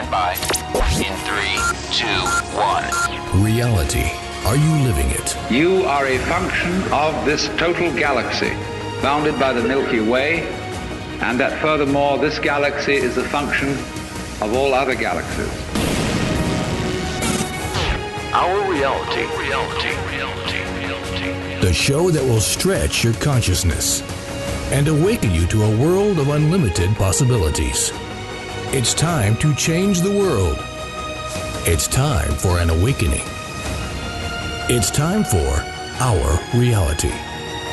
Stand by. In 3, 2, 1. Reality. Are you living it? You are a function of this total galaxy, bounded by the Milky Way, and that furthermore, this galaxy is a function of all other galaxies. Our reality. The show that will stretch your consciousness and awaken you to a world of unlimited possibilities. It's time to change the world. It's time for an awakening. It's time for Our Reality.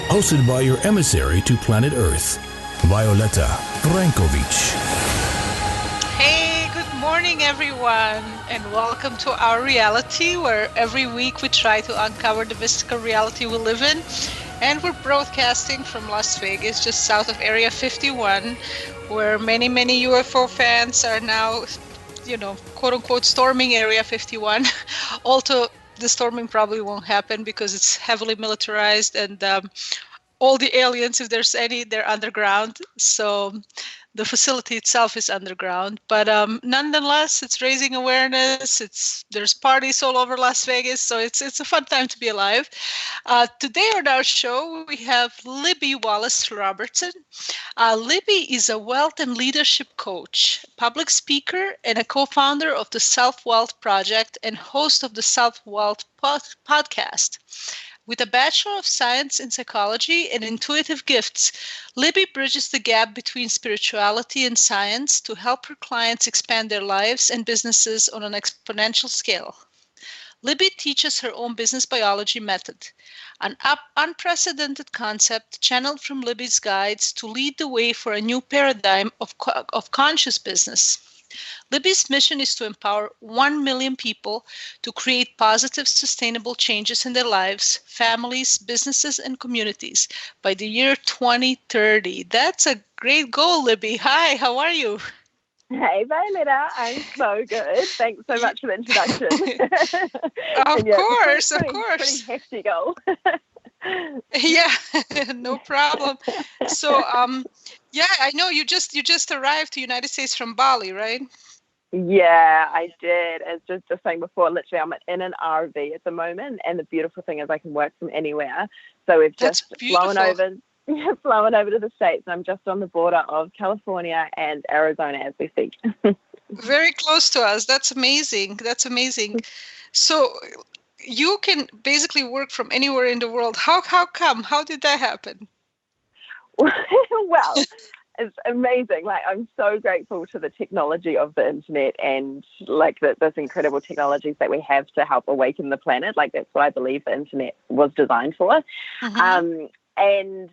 Hosted by your emissary to planet Earth, Violeta Brankovic. Hey, good morning, everyone, and welcome to Our Reality, where every week we try to uncover the mystical reality we live in. And we're broadcasting from Las Vegas, just south of Area 51, where many UFO fans are now, quote unquote, storming Area 51. Although the storming probably won't happen because it's heavily militarized, and all the aliens, if there's any, they're underground. So the facility itself is underground, but nonetheless, it's raising awareness. There's parties all over Las Vegas, so it's a fun time to be alive. Today on our show, we have Libby Wallace Robertson. Libby is a wealth and leadership coach, public speaker, and a co-founder of the Self-Wealth Project and host of the Self-Wealth podcast. With a Bachelor of Science in Psychology and intuitive gifts, Libby bridges the gap between spirituality and science to help her clients expand their lives and businesses on an exponential scale. Libby teaches her own business biology method, an unprecedented concept channeled from Libby's guides to lead the way for a new paradigm of conscious business. Libby's mission is to empower 1 million people to create positive, sustainable changes in their lives, families, businesses, and communities by the year 2030. That's a great goal, Libby. Hi, how are you? Hey, Violeta. I'm so good. Thanks so much for the introduction. Of course. Pretty hefty goal. Yeah, no problem. So, I know you just arrived to United States from Bali, right? Yeah, I did. As just saying before, literally I'm in an RV at the moment, and the beautiful thing is I can work from anywhere. So we've just flown over to the States, and I'm just on the border of California and Arizona as we speak. Very close to us. That's amazing. So you can basically work from anywhere in the world. How come? How did that happen? Well, it's amazing. Like, I'm so grateful to the technology of the internet and this incredible technologies that we have to help awaken the planet. Like, that's what I believe the internet was designed for. Mm-hmm. And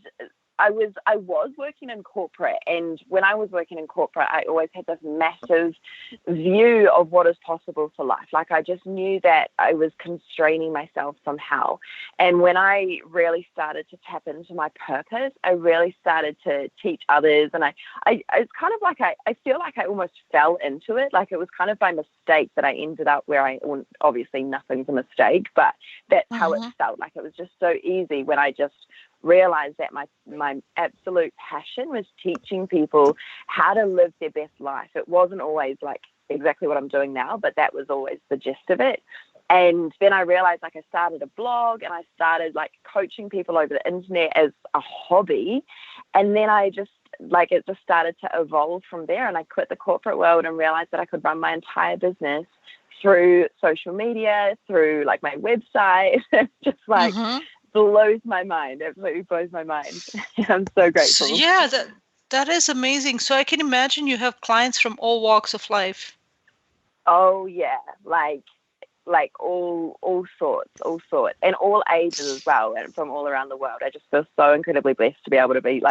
I was working in corporate, and when I was working in corporate, I always had this massive view of what is possible for life. Like, I just knew that I was constraining myself somehow. And when I really started to tap into my purpose, I really started to teach others. And it's kind of like I feel like I almost fell into it. Like, it was kind of by mistake that I ended up where obviously nothing's a mistake, but that's how it felt. Like, it was just so easy when I just realized that my absolute passion was teaching people how to live their best life. It wasn't always like exactly what I'm doing now, but that was always the gist of it. And then I realized, I started a blog, and I started coaching people over the internet as a hobby. And then it just started to evolve from there. And I quit the corporate world and realized that I could run my entire business through social media, through my website, just blows my mind. Absolutely blows my mind. I'm so grateful. So, yeah, that is amazing. So I can imagine you have clients from all walks of life. Oh yeah, all sorts, and all ages as well, and from all around the world. I just feel so incredibly blessed to be able to be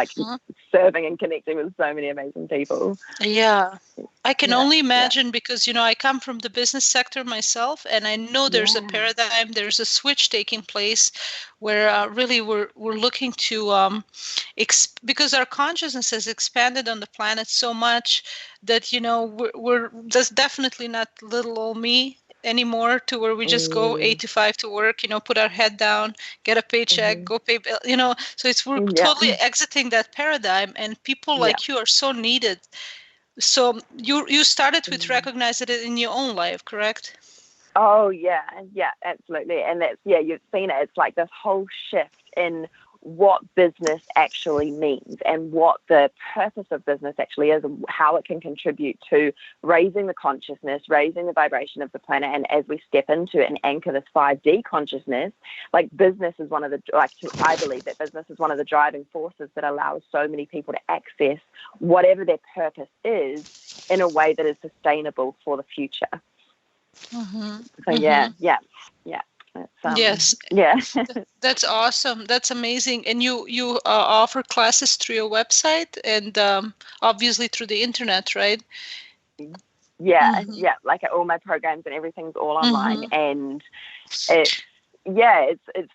serving and connecting with so many amazing people. Yeah, I can only imagine because I come from the business sector myself, and I know there's a paradigm, there's a switch taking place where really we're looking to because our consciousness has expanded on the planet so much that we're there's definitely not little old me anymore, to where we just go 8 to 5 to work, put our head down, get a paycheck, go pay bill, so we're totally exiting that paradigm, and people like you are so needed. So you started with recognize it in your own life, correct? Oh yeah, absolutely. And that's, you've seen it. It's like this whole shift in what business actually means and what the purpose of business actually is, and how it can contribute to raising the consciousness, raising the vibration of the planet. And as we step into it and anchor this 5D consciousness, like business is one of the, I believe that business is one of the driving forces that allows so many people to access whatever their purpose is in a way that is sustainable for the future. Mm-hmm. So yeah. Yes. Yeah. That's awesome. That's amazing. And you offer classes through your website and obviously through the internet, right? Yeah. Like all my programs and everything's all online, and it's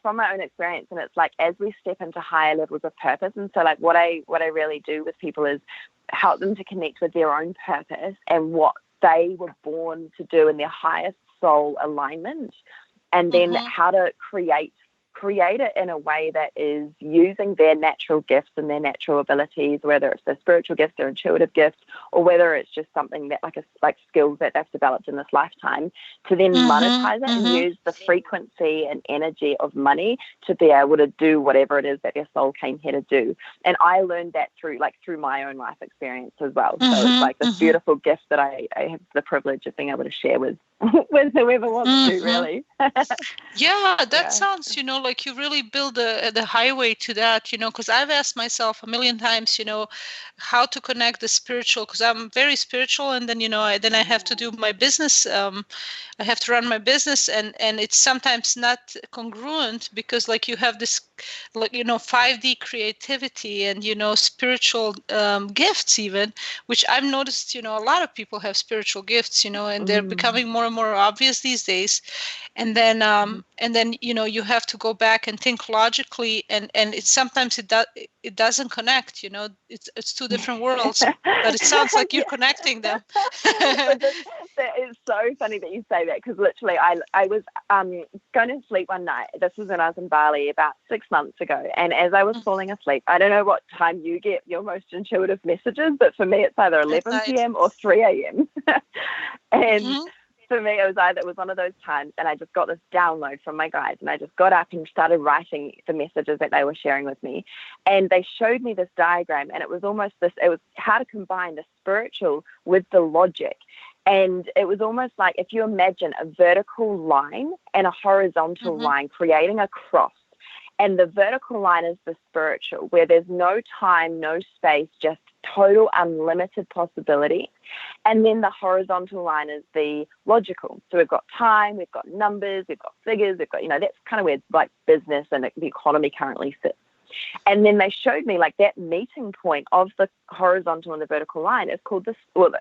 from my own experience, and it's like as we step into higher levels of purpose. And so like what I really do with people is help them to connect with their own purpose and what they were born to do in their highest soul alignment, and then how to create it in a way that is using their natural gifts and their natural abilities, whether it's their spiritual gifts, their intuitive gifts, or whether it's just something that like skills that they've developed in this lifetime, to then monetize it and use the frequency and energy of money to be able to do whatever it is that their soul came here to do. And I learned that through my own life experience as well. So it's like this beautiful gift that I have the privilege of being able to share with whoever wants to, really. That sounds, like you really build the highway to that, because I've asked myself a million times, how to connect the spiritual, because I'm very spiritual, and then, I have to do my business. I have to run my business, and it's sometimes not congruent, because like you have this, 5D creativity and, spiritual gifts even, which I've noticed, a lot of people have spiritual gifts, and they're becoming more and more obvious these days. And then, you have to go back and think logically, and it's sometimes it doesn't connect, it's two different worlds, but it sounds like you're connecting them. That is so funny that you say that, because literally I was going to sleep one night. This was when I was in Bali about 6 months ago, and as I was falling asleep, I don't know what time you get your most intuitive messages, but for me it's either 11 p.m. or 3 a.m. and for me it was one of those times, and I just got this download from my guides, and I just got up and started writing the messages that they were sharing with me, and they showed me this diagram, and it was how to combine the spiritual with the logic. And it was almost like if you imagine a vertical line and a horizontal line creating a cross, and the vertical line is the spiritual, where there's no time, no space, just total unlimited possibility. And then the horizontal line is the logical. So we've got time, we've got numbers, we've got figures, we've got, that's kind of where like business and the economy currently sits. And then they showed me like that meeting point of the horizontal and the vertical line is called this. Well,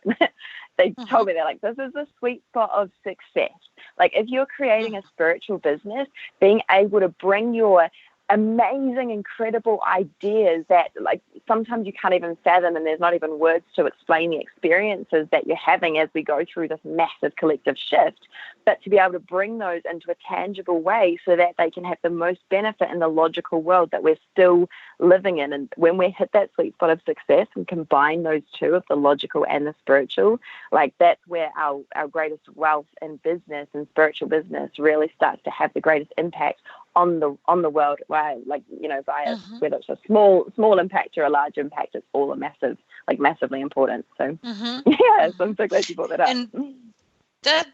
they told me, they're like, this is the sweet spot of success. Like if you're creating a spiritual business, being able to bring your amazing, incredible ideas that like sometimes you can't even fathom, and there's not even words to explain the experiences that you're having as we go through this massive collective shift, but to be able to bring those into a tangible way so that they can have the most benefit in the logical world that we're still living in. And when we hit that sweet spot of success and combine those two, of the logical and the spiritual, like that's where our greatest wealth in business and spiritual business really starts to have the greatest impact on the world, where via whether it's a small impact or a large impact, it's all massively important. So so I'm so glad you brought that up. And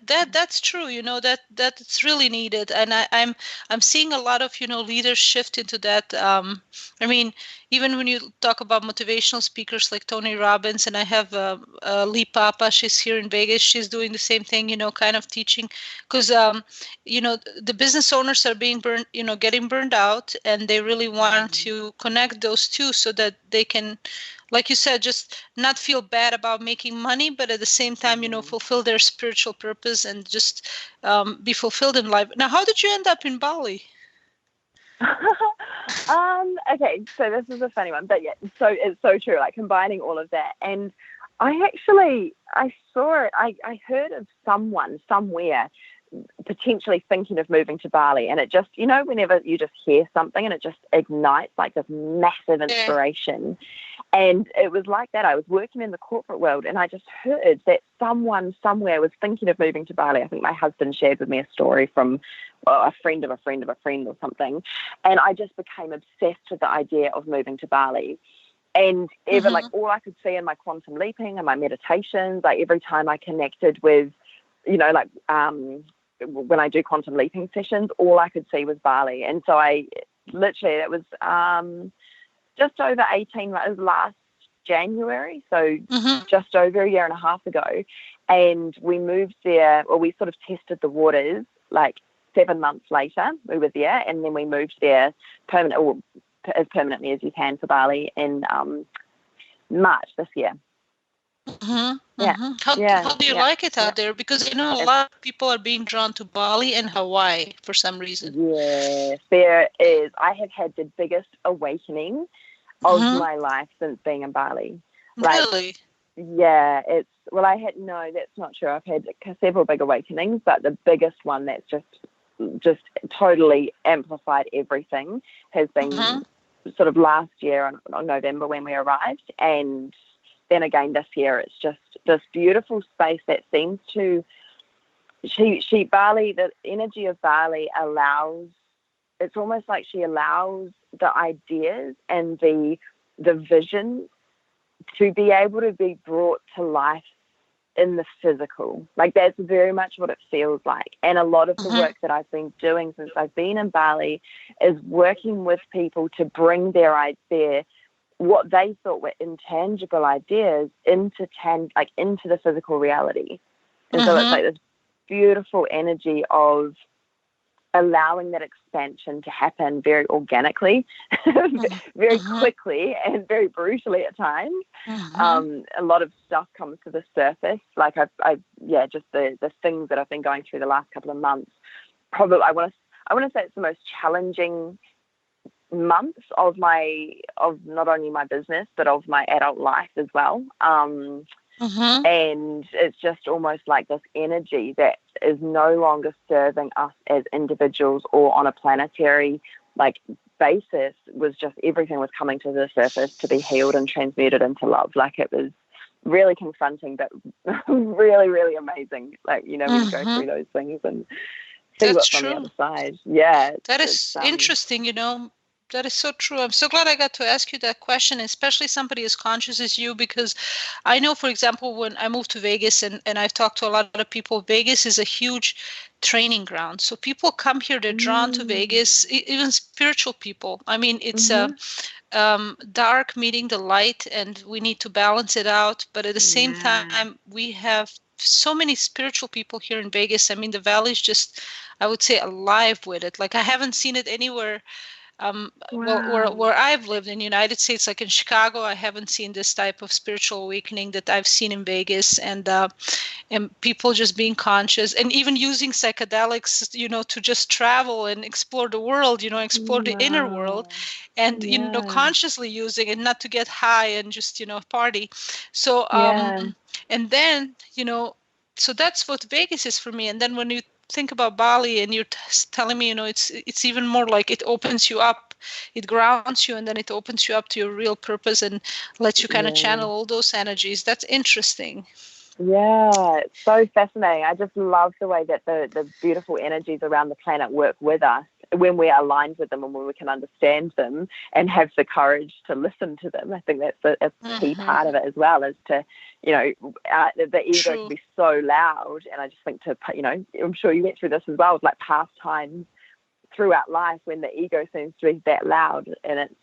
that's true, that it's really needed, and I'm seeing a lot of leaders shift into that. I mean, even when you talk about motivational speakers like Tony Robbins, and I have Lee Papa, she's here in Vegas, she's doing the same thing, kind of teaching, because the business owners are being burned, getting burned out, and they really want to connect those two so that they can, like you said, just not feel bad about making money, but at the same time, fulfill their spiritual purpose and just be fulfilled in life. Now, how did you end up in Bali? Okay, so this is a funny one, but so it's so true, like combining all of that. And I saw it, I heard of someone somewhere potentially thinking of moving to Bali, and it just, whenever you just hear something and it just ignites like this massive inspiration. And it was like that. I was working in the corporate world, and I just heard that someone somewhere was thinking of moving to Bali. I think my husband shared with me a story from a friend of a friend of a friend or something. And I just became obsessed with the idea of moving to Bali. And ever like all I could see in my quantum leaping and my meditations, like every time I connected with, like when I do quantum leaping sessions, all I could see was Bali. And so it was just over 18 months, it was last January, so just over a year and a half ago. And we moved there, or we sort of tested the waters, like 7 months later we were there, and then we moved there as permanently as you can for Bali in March this year. How do you like it out there? Because a lot of people are being drawn to Bali and Hawaii for some reason. Yes, there is. I have had the biggest awakening of my life since being in Bali. Really? Yeah, that's not true. I've had several big awakenings, but the biggest one that's just totally amplified everything has been sort of last year on November when we arrived, and then again this year. It's just this beautiful space that seems to Bali, the energy of Bali allows, it's almost like she allows the ideas and the vision to be able to be brought to life in the physical. Like that's very much what it feels like. And a lot of the work that I've been doing since I've been in Bali is working with people to bring their what they thought were intangible ideas into the physical reality. And so it's like this beautiful energy of allowing that expansion to happen very organically, very quickly, and very brutally at times. A lot of stuff comes to the surface. Like just the things that I've been going through the last couple of months. Probably, I want to say it's the most challenging months of not only my business but of my adult life as well. And it's just almost like this energy that is no longer serving us as individuals or on a planetary basis. Everything was coming to the surface to be healed and transmuted into love. Like it was really confronting, but really, really amazing. When you go through those things and see what's on the other side. Yeah. That is interesting, That is so true. I'm so glad I got to ask you that question, especially somebody as conscious as you, because I know, for example, when I moved to Vegas and I've talked to a lot of people, Vegas is a huge training ground. So people come here, they're drawn to Vegas, even spiritual people. I mean, it's dark meeting the light, and we need to balance it out. But at the same time, we have so many spiritual people here in Vegas. I mean, the valley is just, I would say, alive with it. Like I haven't seen it anywhere. Where I've lived in the United States, like in Chicago, I haven't seen this type of spiritual awakening that I've seen in Vegas, and people just being conscious and even using psychedelics, to just travel and explore the world, explore the inner world, and consciously using it, not to get high and just party. So and then so that's what Vegas is for me. And then when you think about Bali and you're telling me, it's even more like it opens you up, it grounds you, and then it opens you up to your real purpose and lets you kind of channel all those energies. That's interesting. Yeah, it's so fascinating. I just love the way that the beautiful energies around the planet work with us when we are aligned with them and when we can understand them and have the courage to listen to them. I think that's a key part of it as well, is to, the ego can be so loud. And I just think I'm sure you went through this as well, with past times throughout life when the ego seems to be that loud, and it's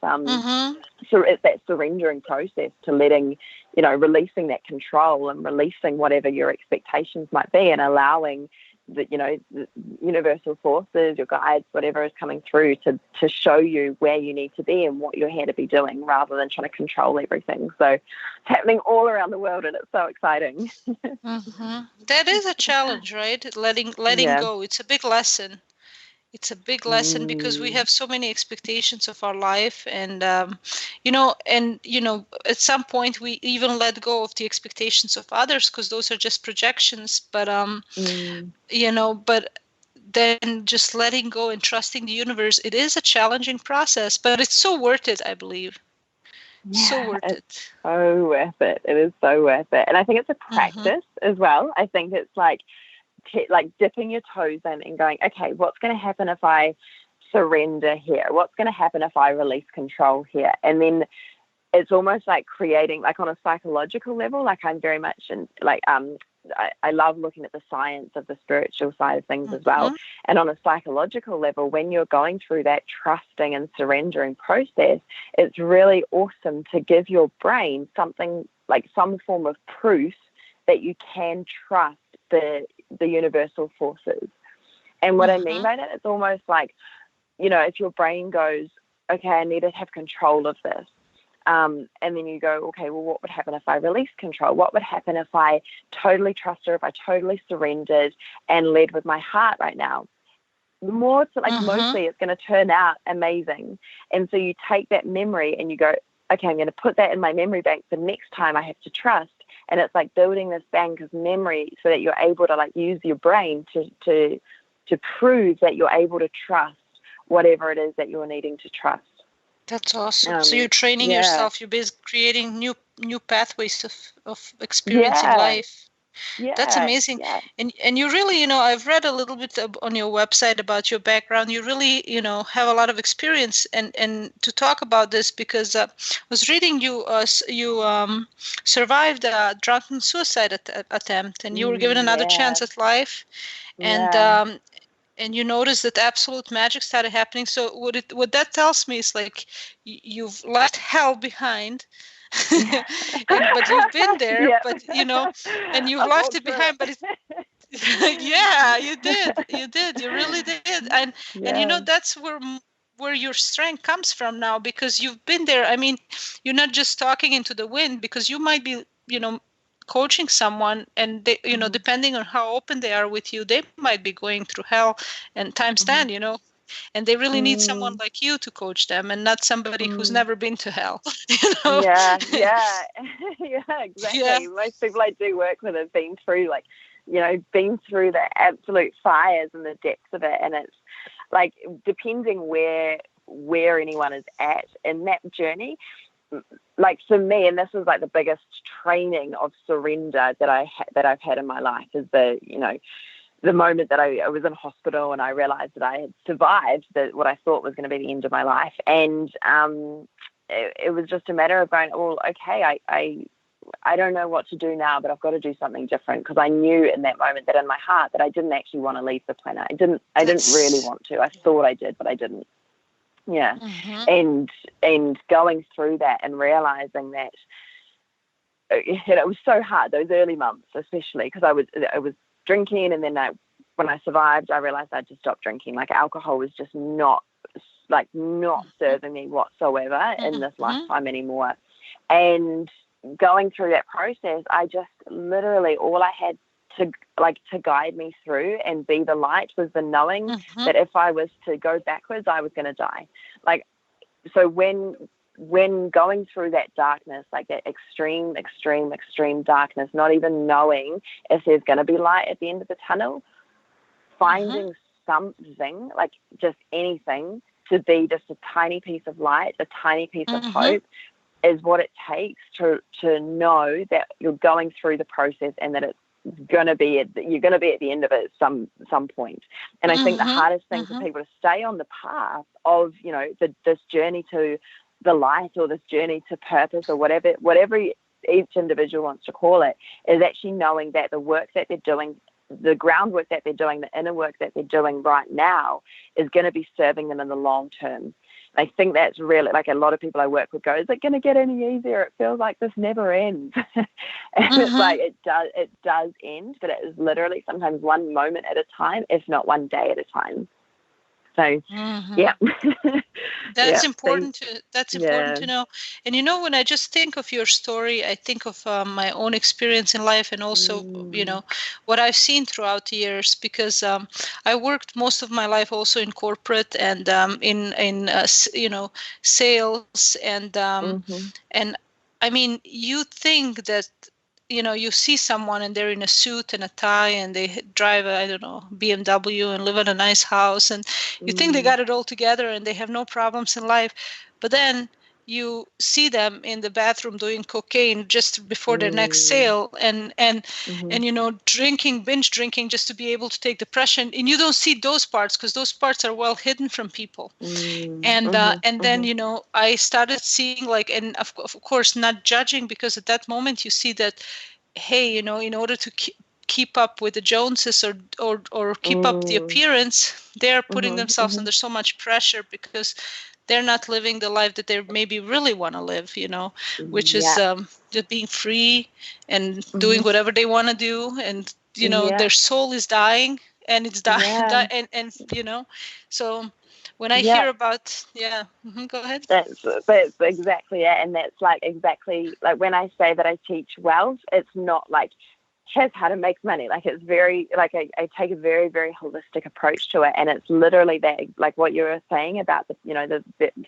so it's that surrendering process to letting, releasing that control and releasing whatever your expectations might be, and allowing the universal forces, your guides, whatever is coming through to show you where you need to be and what you're here to be doing, rather than trying to control everything. So it's happening all around the world, and it's so exciting. That is a challenge, right? Letting go. It's a big lesson. It's a big lesson because we have so many expectations of our life, and at some point we even let go of the expectations of others because those are just projections. But but then just letting go and trusting the universe, it is a challenging process, but it's so worth it, I believe. So worth it's it. so worth it. It is so worth it. And I think it's a Mm-hmm. practice as well. I think it's like dipping your toes in and going, okay, what's going to happen if I surrender here? What's going to happen if I release control here? And then it's almost like creating, like on a psychological level, like I'm very much in, like, I love looking at the science of the spiritual side of things as well. And on a psychological level, when you're going through that trusting and surrendering process, it's really awesome to give your brain something like some form of proof that you can trust the universal forces. And what I mean by that, it's almost like, you know, if your brain goes, okay, I need to have control of this. And then you go, okay, well, what would happen if I released control? What would happen if I totally trust her, if I totally surrendered and led with my heart right now? Mostly it's going to turn out amazing. And so you take that memory and you go, okay, I'm going to put that in my memory bank for next time I have to trust. And it's like building this bank of memory so that you're able to like use your brain to prove that you're able to trust whatever it is that you're needing to trust. That's awesome. So you're training yourself. You're basically creating new pathways of experiencing life. Yeah, that's amazing. Yeah. And you really, you know, I've read a little bit on your website about your background. You really, you know, have a lot of experience and to talk about this because I was reading you survived a drunken suicide attempt and you were given another chance at life. And you notice that absolute magic started happening. So what that tells me is like you've left hell behind, but you've been there. But you know, and you've left it behind. But it's yeah, you did, you really did, and you know that's where your strength comes from now because you've been there. I mean, you're not just talking into the wind because you might be, you know, coaching someone and they, you know, depending on how open they are with you, they might be going through hell and times 10, you know, and they really need someone like you to coach them and not somebody who's never been to hell, you know. Yeah, exactly. Yeah. Most people I do work with have been through been through the absolute fires and the depths of it, and it's like depending where anyone is at in that journey. Like for me, and this was like the biggest training of surrender that I've had in my life is the moment that I was in hospital and I realized that I had survived what I thought was going to be the end of my life, and it was just a matter of going, well, okay, I don't know what to do now, but I've got to do something different because I knew in that moment that in my heart that I didn't actually want to leave the planet. I didn't really want to. I thought I did, but I didn't. Yeah. And going through that and realizing that, you know, it was so hard those early months, especially because I was drinking, and then when I survived, I realized I'd just stopped drinking. Like alcohol was just not serving me whatsoever in this lifetime anymore. And going through that process, I just literally all I had to guide me through and be the light was the knowing that if I was to go backwards, I was going to die. Like, so when going through that darkness, like that extreme darkness, not even knowing if there's going to be light at the end of the tunnel, finding something, like just anything to be just a tiny piece of light, a tiny piece of hope, is what it takes to know that you're going through the process and that it's you're going to be at the end of it at some point. And I think the hardest thing for people to stay on the path of, you know, this journey to the light or this journey to purpose or whatever each individual wants to call it, is actually knowing that the work that they're doing, the groundwork that they're doing, the inner work that they're doing right now is going to be serving them in the long term. I think that's really, like, a lot of people I work with go, is it going to get any easier? It feels like this never ends. And it's like, it does end, but it is literally sometimes one moment at a time, if not one day at a time. So, yeah. That's important to know. And, you know, when I just think of your story, I think of my own experience in life and also, you know, what I've seen throughout the years, because I worked most of my life also in corporate and in you know, sales and I mean, you think that, you know, you see someone and they're in a suit and a tie and they drive a, I don't know, BMW and live in a nice house and you think they got it all together and they have no problems in life. But then you see them in the bathroom doing cocaine just before their next sale, and drinking, binge drinking, just to be able to take depression, and you don't see those parts because those parts are well hidden from people. And then I started seeing, like, and of course not judging, because at that moment you see that, hey, in order to keep up with the Joneses or keep up the appearance, they're putting themselves under so much pressure because they're not living the life that they maybe really want to live, which is just being free and doing whatever they want to do. And, their soul is dying, and it's dying. And so when I hear about, go ahead. That's exactly it. And that's like exactly like when I say that I teach wealth, it's not like, here's how to make money. Like, it's very, like, I take a very, very holistic approach to it. And it's literally that, like what you were saying about the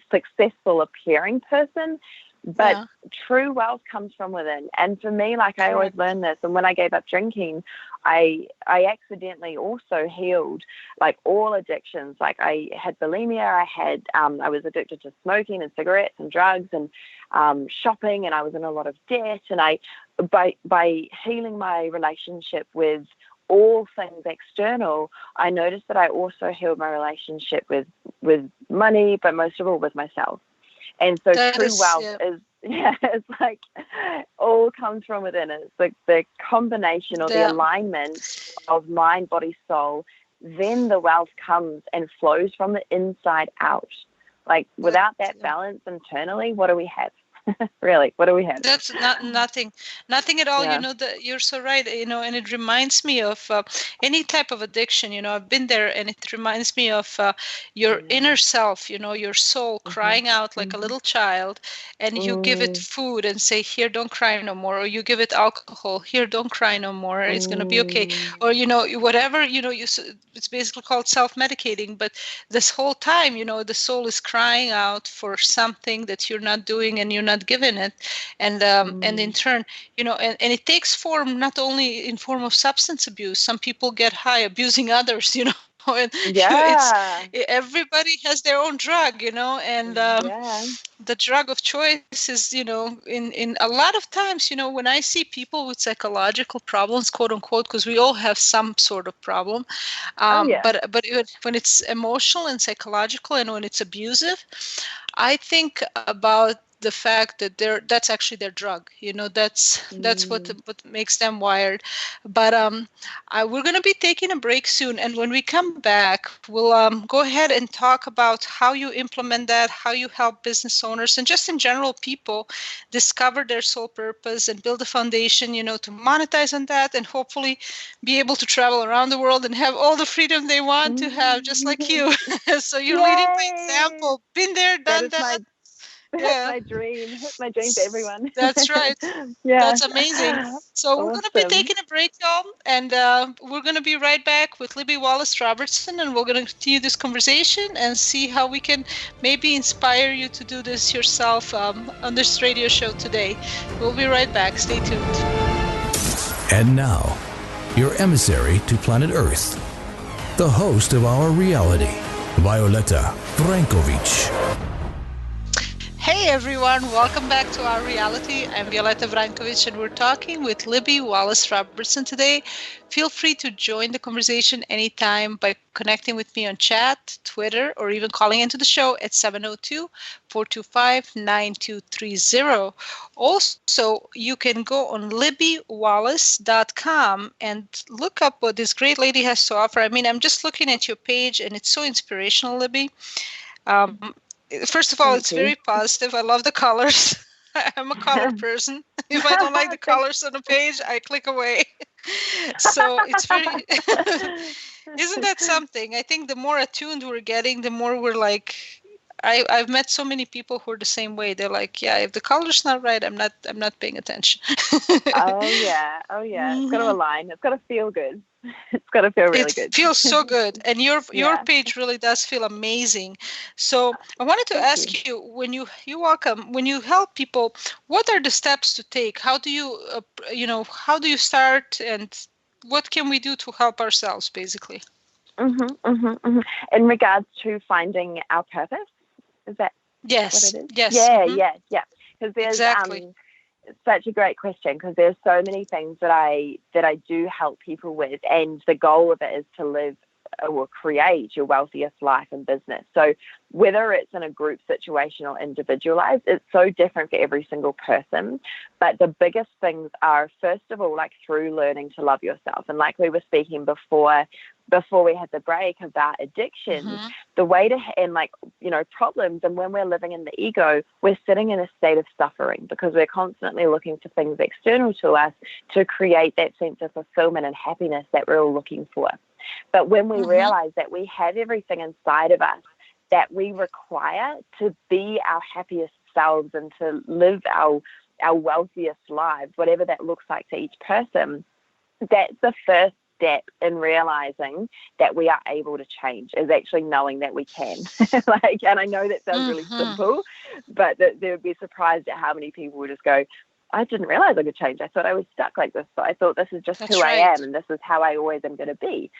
successful appearing person, but true wealth comes from within. And for me, like, I always learned this. And when I gave up drinking, I accidentally also healed like all addictions. Like, I had bulimia, I was addicted to smoking and cigarettes and drugs and shopping, and I was in a lot of debt. And by healing my relationship with all things external, I noticed that I also healed my relationship with money, but most of all with myself. And so true wealth is it's like all comes from within. It's like the combination or the alignment of mind, body, soul. Then the wealth comes and flows from the inside out. Like, without that balance internally, what do we have? Really, what do we have? That's nothing at all. You're so right. And it reminds me of any type of addiction. I've been there, and it reminds me of your inner self. Your soul crying out like a little child, and you give it food and say, "Here, don't cry no more," or you give it alcohol. "Here, don't cry no more. It's gonna be okay." Or whatever. It's basically called self-medicating. But this whole time, the soul is crying out for something that you're not doing, and you're not given it, and in turn, and it takes form not only in form of substance abuse. Some people get high abusing others, and everybody has their own drug, and the drug of choice is, in a lot of times, when I see people with psychological problems, quote unquote, because we all have some sort of problem, but when it's emotional and psychological, and when it's abusive, I think about the fact that that's actually their drug. That's what makes them wired. But we're going to be taking a break soon, and when we come back, we'll go ahead and talk about how you implement that, how you help business owners and just in general people discover their soul purpose and build a foundation, to monetize on that, and hopefully be able to travel around the world and have all the freedom they want to have, just like you. So you're leading by example. Been there, done that. That's my dream. That's my dream for everyone. That's right. That's amazing. So we're going to be taking a break, y'all, and we're going to be right back with Libby, Wallace, Robertson, and we're going to continue this conversation and see how we can maybe inspire you to do this yourself on this radio show today. We'll be right back. Stay tuned. And now, your emissary to planet Earth, the host of our reality, Violeta Vrankovic. Hey everyone, welcome back to Our Reality. I'm Violeta Vrankovic, and we're talking with Libby, Wallace, Robertson today. Feel free to join the conversation anytime by connecting with me on chat, Twitter, or even calling into the show at 702-425-9230. Also, you can go on libbywallace.com and look up what this great lady has to offer. I mean, I'm just looking at your page, and it's so inspirational, Libby. First of all, it's very positive. I love the colors. I'm a color person. If I don't like the colors on the page, I click away. So it's very, isn't that something? I think the more attuned we're getting, the more we're like, I've met so many people who are the same way. They're like, yeah, if the color's not right, I'm not paying attention. Oh yeah. It's got to align. It's got to feel good. It's got to feel really good. It feels so good. And your page really does feel amazing. So I wanted to ask you, when you help people, what are the steps to take? How do you, how do you start, and what can we do to help ourselves, basically? In regards to finding our purpose, is that Yes. What it is? Yes. Yeah, Mhm. yeah. Because there's Exactly. such a great question, because there's so many things that I do help people with, and the goal of it is to live or create your wealthiest life and business. So whether it's in a group situation or individualized, it's so different for every single person. But the biggest things are, first of all, like through learning to love yourself. And like we were speaking before we had the break about addictions, the way to, and like, problems. And when we're living in the ego, we're sitting in a state of suffering because we're constantly looking for things external to us to create that sense of fulfillment and happiness that we're all looking for. But when we realize that we have everything inside of us that we require to be our happiest selves and to live our wealthiest lives, whatever that looks like to each person, that's the first step in realizing that we are able to change, is actually knowing that we can. And I know that sounds really simple, but they would be surprised at how many people would just go, I didn't realize I could change. I thought I was stuck like this. So I thought this is just who I am, and this is how I always am going to be.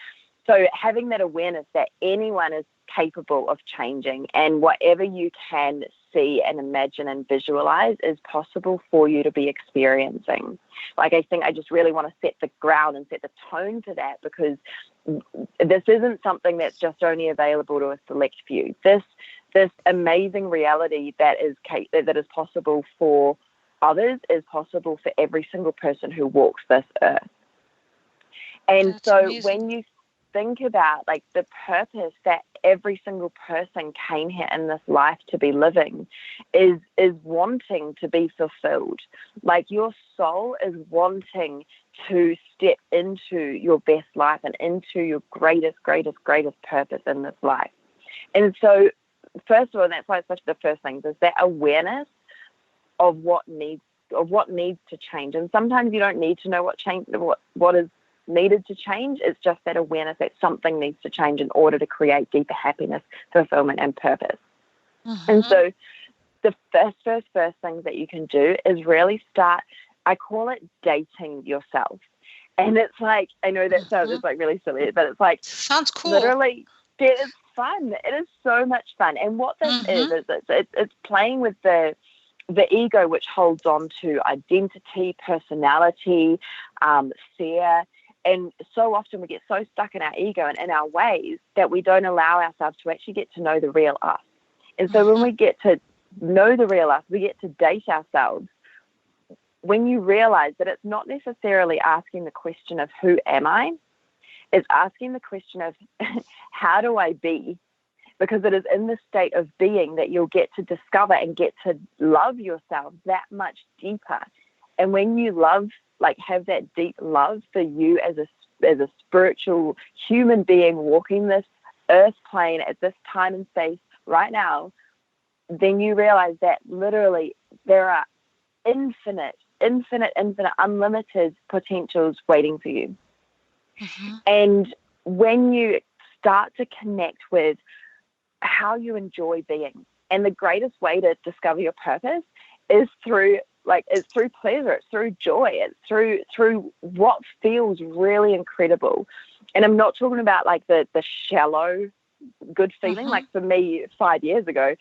So having that awareness that anyone is capable of changing, and whatever you can see and imagine and visualize is possible for you to be experiencing. Like, I think I just really want to set the ground and set the tone for that, because this isn't something that's just only available to a select few. This amazing reality that is possible for others is possible for every single person who walks this earth. And that's so amazing. When you think about like the purpose that every single person came here in this life to be living is wanting to be fulfilled. Like, your soul is wanting to step into your best life and into your greatest purpose in this life. And so, first of all, that's why it's such the first thing, is that awareness of what needs to change. And sometimes you don't need to know what is needed to change. It's just that awareness that something needs to change in order to create deeper happiness, fulfillment, and purpose. And so the first things that you can do is really start, I call it dating yourself. And it's like, I know that sounds it's like really silly, but it's like, sounds cool. Literally, it is fun. It is so much fun. And what this is it's playing with the ego, which holds on to identity, personality, fear. And so often we get so stuck in our ego and in our ways that we don't allow ourselves to actually get to know the real us. And so when we get to know the real us, we get to date ourselves. When you realize that it's not necessarily asking the question of who am I, it's asking the question of how do I be? Because it is in the state of being that you'll get to discover and get to love yourself that much deeper. And when you have that deep love for you as a spiritual human being walking this earth plane at this time and space right now, then you realize that literally there are infinite, unlimited potentials waiting for you. And when you start to connect with how you enjoy being, and the greatest way to discover your purpose is through pleasure, it's through joy, it's through what feels really incredible. And I'm not talking about like the shallow good feeling. Like for me 5 years ago,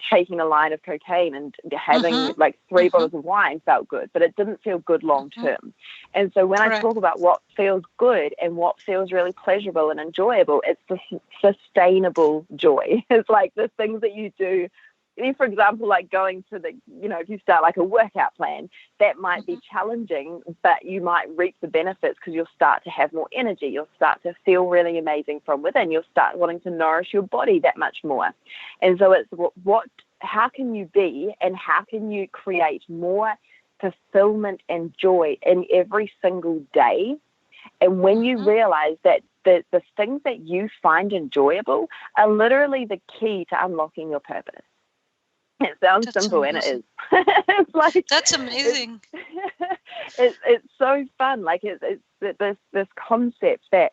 taking a line of cocaine and having like 3 bottles of wine felt good, but it didn't feel good long term. And so when I talk about what feels good and what feels really pleasurable and enjoyable, it's the sustainable joy. It's like the things that you do. For example, like going to if you start like a workout plan, that might be challenging, but you might reap the benefits because you'll start to have more energy. You'll start to feel really amazing from within. You'll start wanting to nourish your body that much more. And so it's how can you be, and how can you create more fulfillment and joy in every single day? And when you realize that the things that you find enjoyable are literally the key to unlocking your purpose. It sounds simple, amazing. And it is. It's like, that's amazing. It's so fun. Like it's this concept that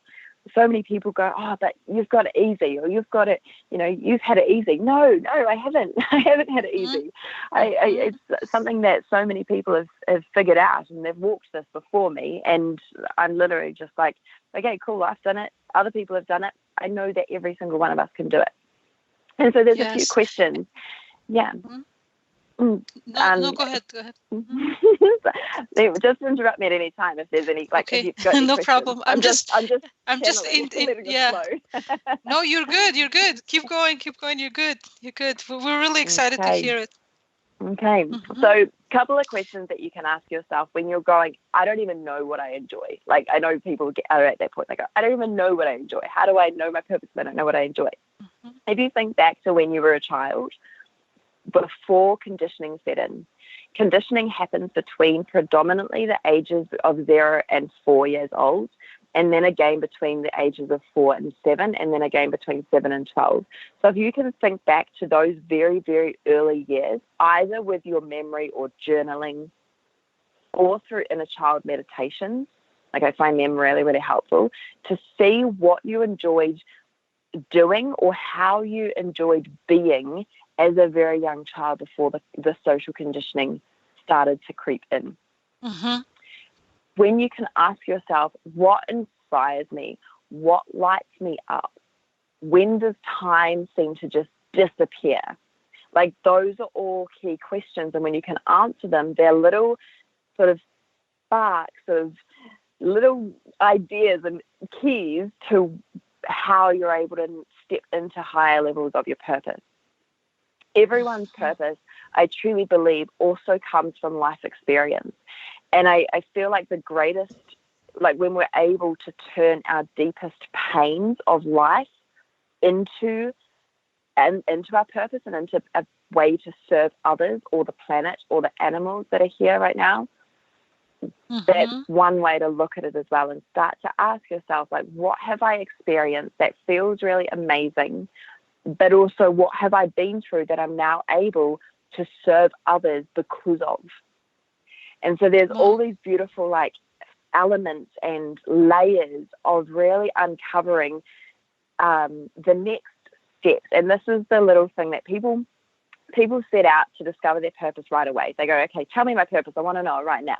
so many people go, oh, but you've got it easy, or you've got it, you've had it easy. No, I haven't. I haven't had it easy. It's something that so many people have figured out, and they've walked this before me. And I'm literally just like, okay, cool, I've done it. Other people have done it. I know that every single one of us can do it. And so there's a few questions Yeah. No, go ahead. Just interrupt me at any time if there's any Okay. if you've got any No questions. problem. I'm just channeling, letting it flow. No, you're good. You're good. Keep going. You're good. We're really excited to hear it. Okay. So a couple of questions that you can ask yourself when you're going, I don't even know what I enjoy. Like, I know people are at that point, they go, I don't even know what I enjoy. How do I know my purpose if I don't know what I enjoy? If you think back to when you were a child, before conditioning set in, conditioning happens between predominantly the ages of 0 and 4 years old, and then again between the ages of 4 and 7, and then again between 7 and 12. So if you can think back to those very, very early years, either with your memory or journaling or through inner child meditations, like I find them really, really helpful to see what you enjoyed doing or how you enjoyed being as a very young child before the social conditioning started to creep in. When you can ask yourself, what inspires me? What lights me up? When does time seem to just disappear? Like, those are all key questions. And when you can answer them, they're little sort of sparks of little ideas and keys to how you're able to step into higher levels of your purpose. Everyone's purpose, I truly believe, also comes from life experience. And I feel like the greatest, like when we're able to turn our deepest pains of life into our purpose and into a way to serve others or the planet or the animals that are here right now, that's one way to look at it as well, and start to ask yourself, like, what have I experienced that feels really amazing? But also, what have I been through that I'm now able to serve others because of? And so there's all these beautiful, like, elements and layers of really uncovering the next steps. And this is the little thing that people set out to discover their purpose right away. They go, okay, tell me my purpose. I want to know right now.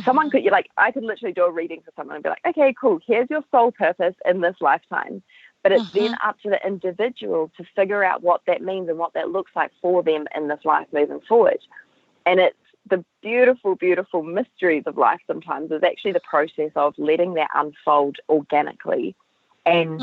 Someone could, I could literally do a reading for someone and be like, okay, cool, here's your soul purpose in this lifetime. But it's then up to the individual to figure out what that means and what that looks like for them in this life moving forward. And it's the beautiful, beautiful mysteries of life sometimes is actually the process of letting that unfold organically and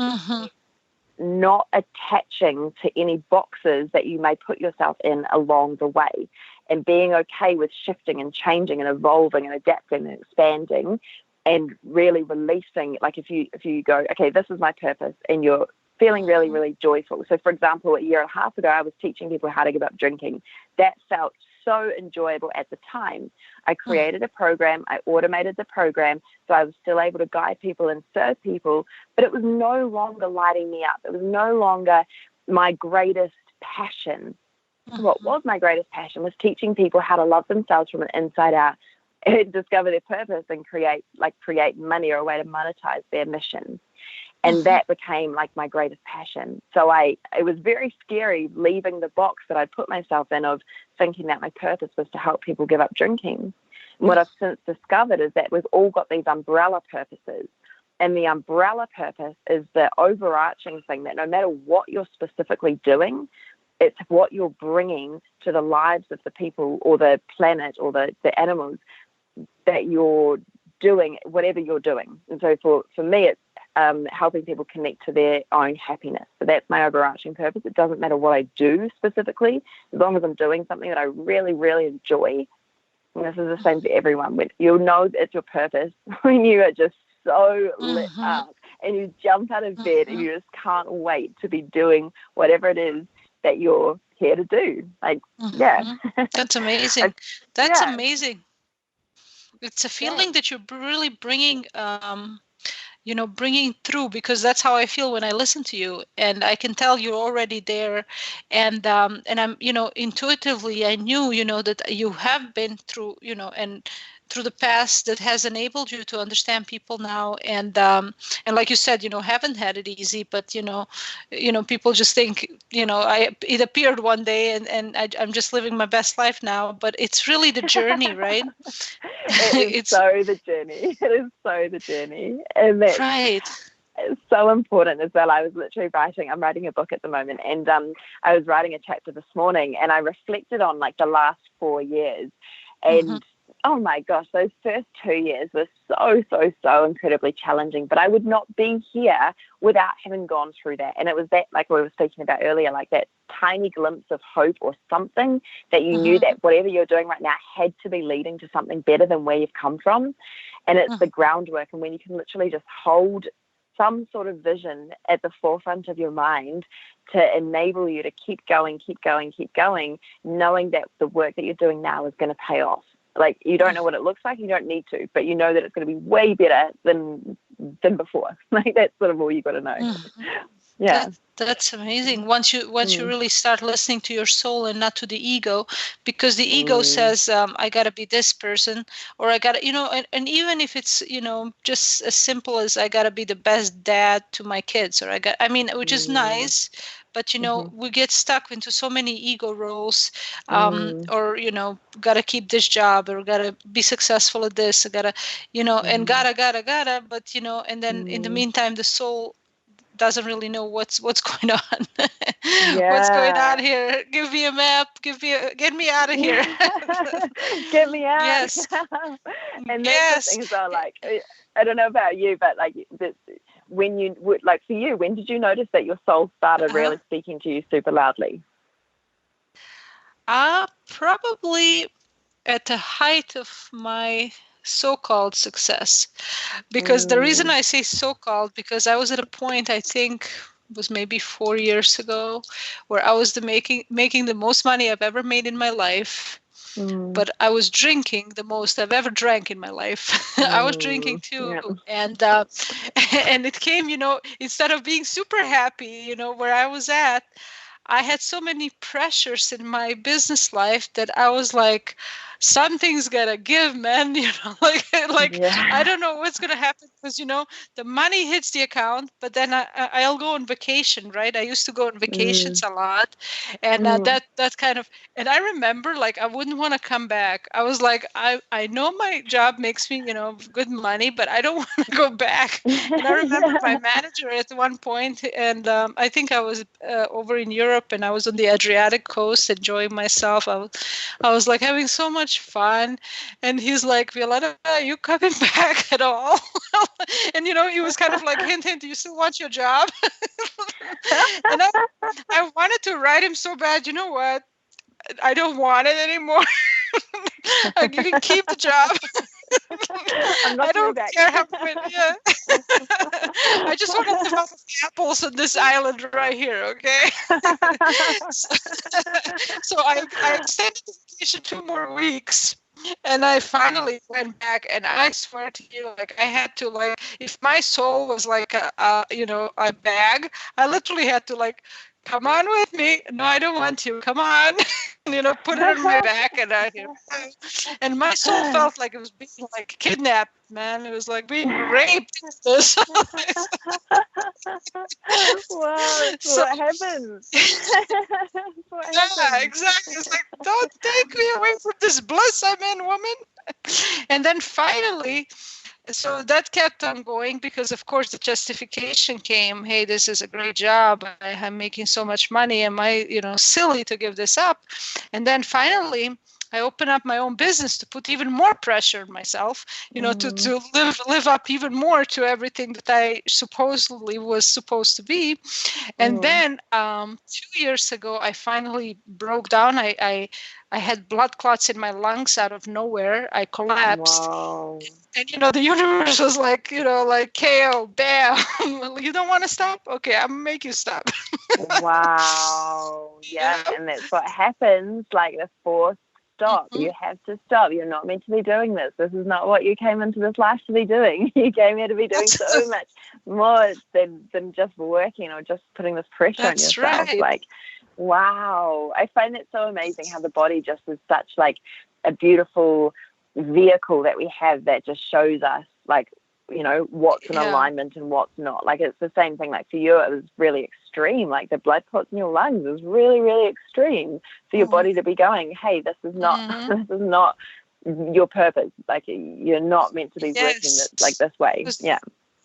not attaching to any boxes that you may put yourself in along the way, and being okay with shifting and changing and evolving and adapting and expanding, and really releasing. Like, if you go, okay, this is my purpose, and you're feeling really, really joyful. So, for example, a year and a half ago, I was teaching people how to give up drinking. That felt so enjoyable at the time. I created a program, I automated the program, so I was still able to guide people and serve people, but it was no longer lighting me up. It was no longer my greatest passion. What was my greatest passion was teaching people how to love themselves from the inside out and discover their purpose and create money or a way to monetize their mission. And that became like my greatest passion. So it was very scary leaving the box that I put myself in of thinking that my purpose was to help people give up drinking. And what I've since discovered is that we've all got these umbrella purposes. And the umbrella purpose is the overarching thing that no matter what you're specifically doing, it's what you're bringing to the lives of the people or the planet or the animals that you're doing, whatever you're doing. And so for me, it's helping people connect to their own happiness. So that's my overarching purpose. It doesn't matter what I do specifically, as long as I'm doing something that I really, really enjoy. And this is the same for everyone. You'll know it's your purpose when you are just so lit up and you jump out of bed and you just can't wait to be doing whatever it is that you're here to do. Like, yeah. That's amazing. That's amazing. It's a feeling that you're really bringing bringing through, because that's how I feel when I listen to you, and I can tell you're already there, and I'm, intuitively I knew, that you have been through, and through the past that has enabled you to understand people now, and like you said, haven't had it easy, but people just think, it appeared one day and I'm just living my best life now, but it's really the journey, right? It's so the journey. It is so the journey, and that, right. so important as well. I was literally I'm writing a book at the moment, and I was writing a chapter this morning, and I reflected on like the last 4 years, and oh my gosh, those first 2 years were so incredibly challenging, but I would not be here without having gone through that. And it was that, like we were speaking about earlier, like that tiny glimpse of hope or something that you knew that whatever you're doing right now had to be leading to something better than where you've come from. And it's the groundwork. And when you can literally just hold some sort of vision at the forefront of your mind to enable you to keep going, knowing that the work that you're doing now is going to pay off. Like, you don't know what it looks like, you don't need to, but you know that it's going to be way better than before. Like, that's sort of all you got to know. Yeah. That's amazing. Once you really start listening to your soul and not to the ego, because the ego says, I got to be this person, or I got to, and even if it's, just as simple as I got to be the best dad to my kids, or which is nice, but, we get stuck into so many ego roles, or, got to keep this job, or got to be successful at this, got to, and gotta, but, and then in the meantime, the soul doesn't really know what's going on. What's going on here? Give me a map. Get me out of here. Get me out. Yes. And that's the thing as well. Like, I don't know about you, but like when you would, like, for you, when did you notice that your soul started really speaking to you super loudly? Probably at the height of my so-called success, because the reason I say so-called, because I was at a point, I think it was maybe 4 years ago, where I was making the most money I've ever made in my life, but I was drinking the most I've ever drank in my life. I was drinking too, and it came, instead of being super happy, where I was at, I had so many pressures in my business life that I was like, something's gotta give, man. I don't know what's gonna happen, because the money hits the account, but then I'll go on vacation, right? I used to go on vacations a lot, and that kind of, and I remember, like, I wouldn't want to come back. I was like, I know my job makes me good money, but I don't want to go back. And I remember my manager at one point, and I think I was over in Europe, and I was on the Adriatic coast enjoying myself. I was like having so much fun, and he's like, Violetta, are you coming back at all? And he was kind of like, hint, do you still want your job? And I wanted to write him so bad, you know what, I don't want it anymore. I can keep the job. I don't care how many. I just want to live off of apples on this island right here, okay? So I extended the vacation 2 more weeks, and I finally went back. And I swear to you, like, I had to, like, if my soul was like a bag, I literally had to, like, come on with me. No, I don't want to. Come on. Put it on my back, and my soul felt like it was being, like, kidnapped, man. It was like being raped. Wow, that's what happens. Yeah, exactly. It's like, don't take me away from this bliss I'm in, woman. And then finally, so that kept on going, because of course the justification came, hey, this is a great job, I'm making so much money, am I silly to give this up? And then finally I opened up my own business to put even more pressure on myself, to live up even more to everything that I supposedly was supposed to be. And then 2 years ago I finally broke down. I had blood clots in my lungs out of nowhere. I collapsed. Wow. And, the universe was like, like, KO, bam. You don't want to stop? Okay, I'm going to make you stop. Wow. Yeah, and that's what happens, like the forced stop. You have to stop. You're not meant to be doing this. This is not what you came into this life to be doing. You came here to be doing so much more than just working or just putting this pressure on yourself. Right. Like, wow. I find it so amazing how the body just is such, like, a beautiful vehicle that we have that just shows us, like, what's in alignment and what's not. Like, it's the same thing. Like, for you, it was really extreme. Like, the blood clots in your lungs was really, really extreme for your body to be going, hey, this is not this is not your purpose. Like, you're not meant to be working like this way.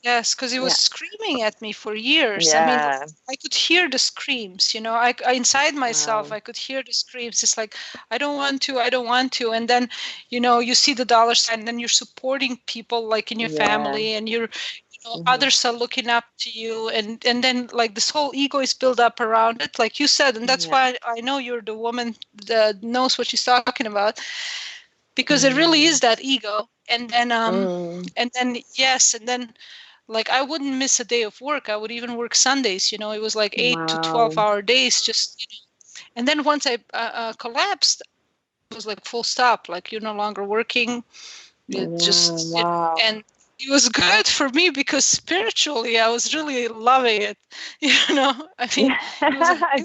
Yes, because it was screaming at me for years. I mean, Yeah. I could hear the screams, you know, I inside myself, Wow. I could hear the screams. It's like, I don't want to, I don't want to. And then, you know, you see the dollar sign, and then you're supporting people like in your Yeah. family, and you're, you know, Mhm. others are looking up to you. And then like this whole ego is built up around it, like you said. And that's Yeah. why I know you're the woman that knows what she's talking about, because it really is that ego. And then, yes, and then, like, I wouldn't miss a day of work. I would even work Sundays. You know, it was like 8 to 12 Wow. hour days. Just, you know. And then once I collapsed, it was like full stop. Like, you're no longer working. It just, you know, Wow. and it was good for me because spiritually I was really loving it. You know, I mean, I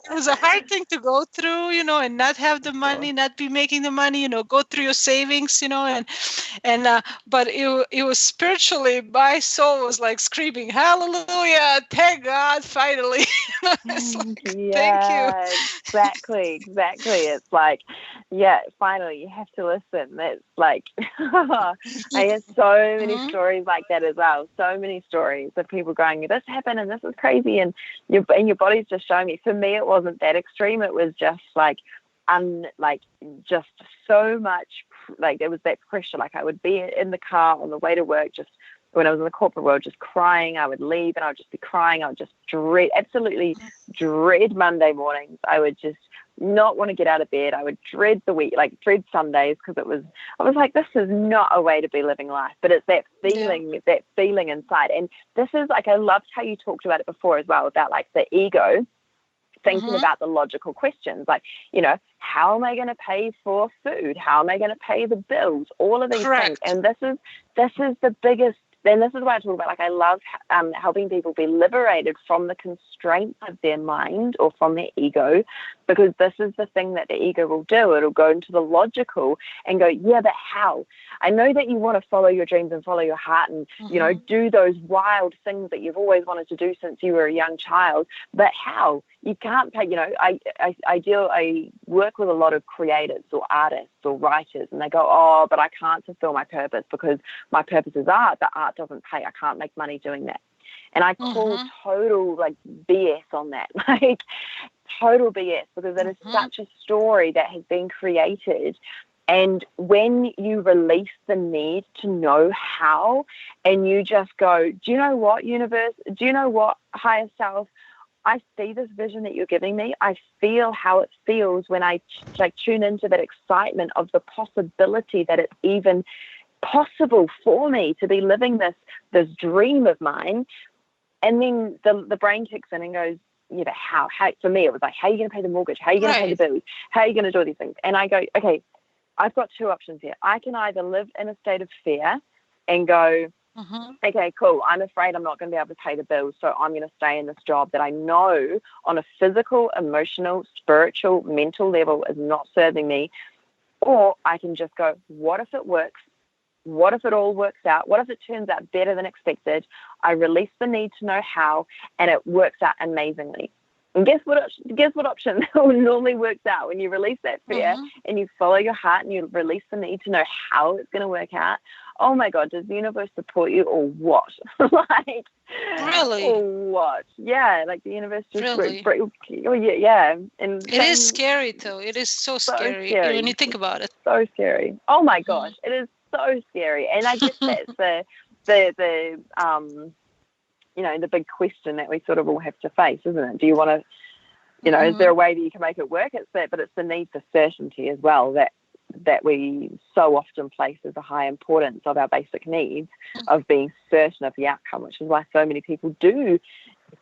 it was a hard thing to go through, you know, and not have the money, not be making the money, you know, go through your savings, you know, and but it was spiritually, my soul was like screaming, hallelujah, thank God, finally. It's like, thank you. Yeah, exactly. It's like, yeah, finally you have to listen. That's like, I hear so many stories like that as well. So many stories of people going, this happened and this is crazy, and your body's just showing me. For me, it wasn't that extreme. It was just like, just so much, like there was that pressure. Like I would be in the car on the way to work, just when I was in the corporate world, just crying. I would leave and I would just be crying. I would just absolutely dread Monday mornings. I would just not want to get out of bed. I would dread the week, like dread Sundays, because I was like, this is not a way to be living life. But it's that feeling inside. And this is like, I loved how you talked about it before as well, about like the ego thinking about the logical questions, like, you know, how am I going to pay for food? How am I going to pay the bills? All of these things. And this is the biggest. And this is what I talk about. Like, I love helping people be liberated from the constraints of their mind or from their ego, because this is the thing that the ego will do. It'll go into the logical and go, yeah, but how? I know that you want to follow your dreams and follow your heart and, you know, do those wild things that you've always wanted to do since you were a young child, but how? You can't pay, you know, I work with a lot of creators or artists or writers, and they go, oh, but I can't fulfill my purpose because my purpose is art, but art doesn't pay. I can't make money doing that. And I call total like BS on that, like total BS, because it is such a story that has been created. And when you release the need to know how, and you just go, do you know what, universe? Do you know what, higher self? I see this vision that you're giving me. I feel how it feels when I tune into that excitement of the possibility that it's even possible for me to be living this dream of mine. And then the brain kicks in and goes, yeah, but how? For me, it was like, how are you going to pay the mortgage? How are you going to pay the bills? How are you going to do all these things? And I go, okay, I've got two options here. I can either live in a state of fear and go, okay, cool, I'm afraid I'm not going to be able to pay the bills, so I'm going to stay in this job that I know on a physical, emotional, spiritual, mental level is not serving me. Or I can just go, what if it works? What if it all works out? What if it turns out better than expected? I release the need to know how, and it works out amazingly. And guess what option normally works out when you release that fear and you follow your heart and you release the need to know how it's going to work out? Oh my God, does the universe support you or what? Like, really? Or what? Yeah, like the universe just really? Yeah. And it is scary though. It is so scary when you think about it. So scary. Oh my gosh, it is so scary. And I guess that's the you know, the big question that we sort of all have to face, isn't it? Do you want to, you know, is there a way that you can make it work? It's that, but it's the need for certainty as well that we so often place as a high importance of our basic needs of being certain of the outcome, which is why so many people do,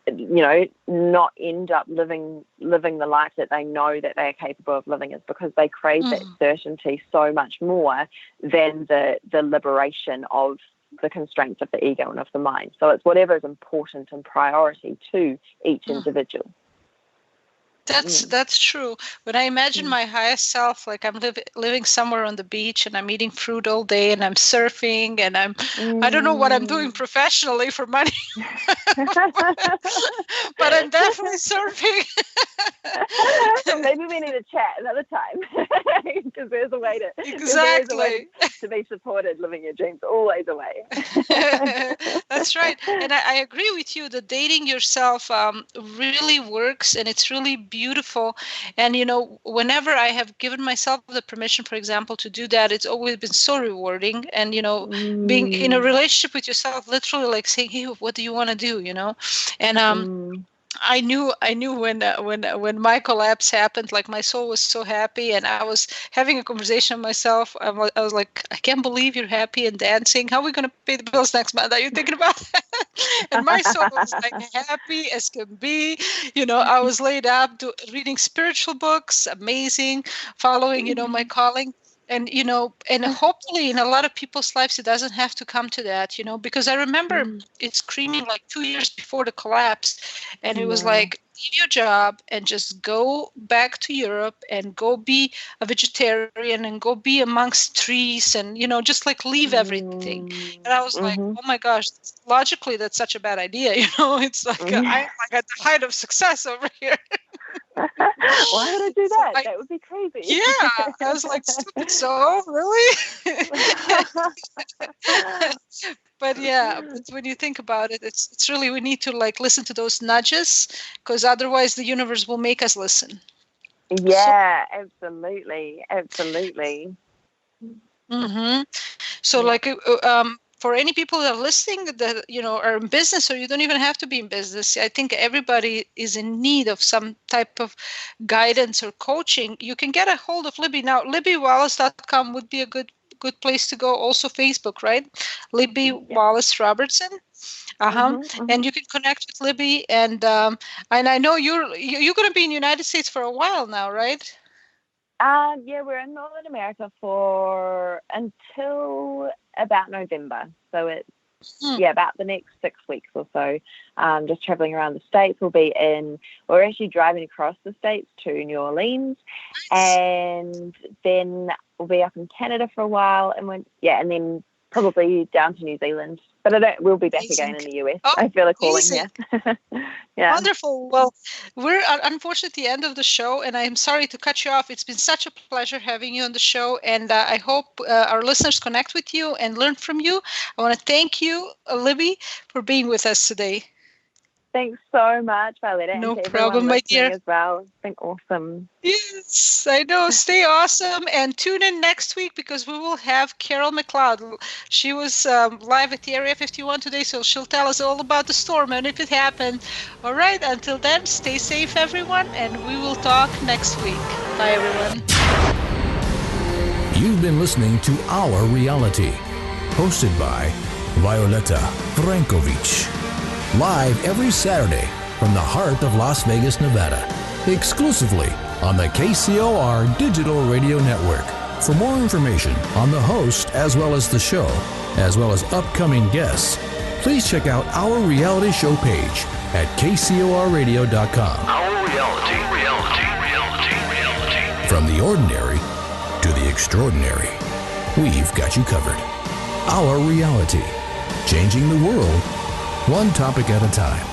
you know, not end up living the life that they know that they are capable of living, is because they crave that certainty so much more than the liberation of the constraints of the ego and of the mind. So it's whatever is important and priority to each individual. That's true. When I imagine my highest self, like I'm living somewhere on the beach and I'm eating fruit all day and I'm surfing and I don't know what I'm doing professionally for money, but I'm definitely surfing. Maybe we need to chat another time, because there's a way to to be supported living your dreams. Always a way. That's right. And I agree with you that dating yourself really works, and it's really beautiful. And whenever I have given myself the permission, for example, to do that, it's always been so rewarding. And being in a relationship with yourself, literally like saying, hey, what do you want to do, and I knew when my collapse happened, like my soul was so happy, and I was having a conversation with myself. I was like, I can't believe you're happy and dancing. How are we going to pay the bills next month? Are you thinking about that? And my soul was like happy as can be. I was laid up reading spiritual books, amazing, following, my calling. And, and hopefully in a lot of people's lives, it doesn't have to come to that, because I remember it screaming like 2 years before the collapse. And it was like, leave your job and just go back to Europe and go be a vegetarian and go be amongst trees and, just like leave everything. And I was like, oh my gosh, logically, that's such a bad idea. It's like I'm like at the height of success over here. Why would I do that? That would be crazy. Yeah, I was like, stupid soul, really? But when you think about it, it's really, we need to like listen to those nudges, because otherwise the universe will make us listen. Yeah, absolutely. So like for any people that are listening that are in business, or you don't even have to be in business, I think everybody is in need of some type of guidance or coaching. You can get a hold of Libby. Now, LibbyWallace.com would be a good place to go. Also Facebook, right? Libby Wallace Robertson. And you can connect with Libby, and I know you're going to be in the United States for a while now, right? We're in Northern America until about November. So it's about the next 6 weeks or so. Just traveling around the States. We're actually driving across the States to New Orleans, and then we'll be up in Canada for a while, and then probably down to New Zealand. But we'll be back again in the US. I feel a calling here. Yeah. Wonderful. Well, we're unfortunately at the end of the show, and I'm sorry to cut you off. It's been such a pleasure having you on the show, and I hope our listeners connect with you and learn from you. I want to thank you, Libby, for being with us today. Thanks so much, Violetta. No problem, my dear. As well. It's been awesome. Yes, I know. Stay awesome, and tune in next week, because we will have Carol McLeod. She was live at the Area 51 today, so she'll tell us all about the storm and if it happened. All right, until then, stay safe, everyone, and we will talk next week. Bye, everyone. You've been listening to Our Reality, hosted by Violetta Frankovic. Live every Saturday from the heart of Las Vegas, Nevada, exclusively on the KCOR Digital Radio Network. For more information on the host as well as the show, as well as upcoming guests, please check out our reality show page at kcorradio.com. Our reality. From the ordinary to the extraordinary, we've got you covered. Our Reality, changing the world one topic at a time.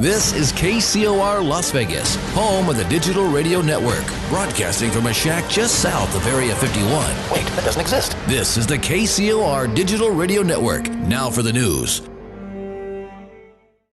This is KCOR Las Vegas, home of the Digital Radio Network, broadcasting from a shack just south of Area 51. Wait, that doesn't exist. This is the KCOR Digital Radio Network. Now for the news.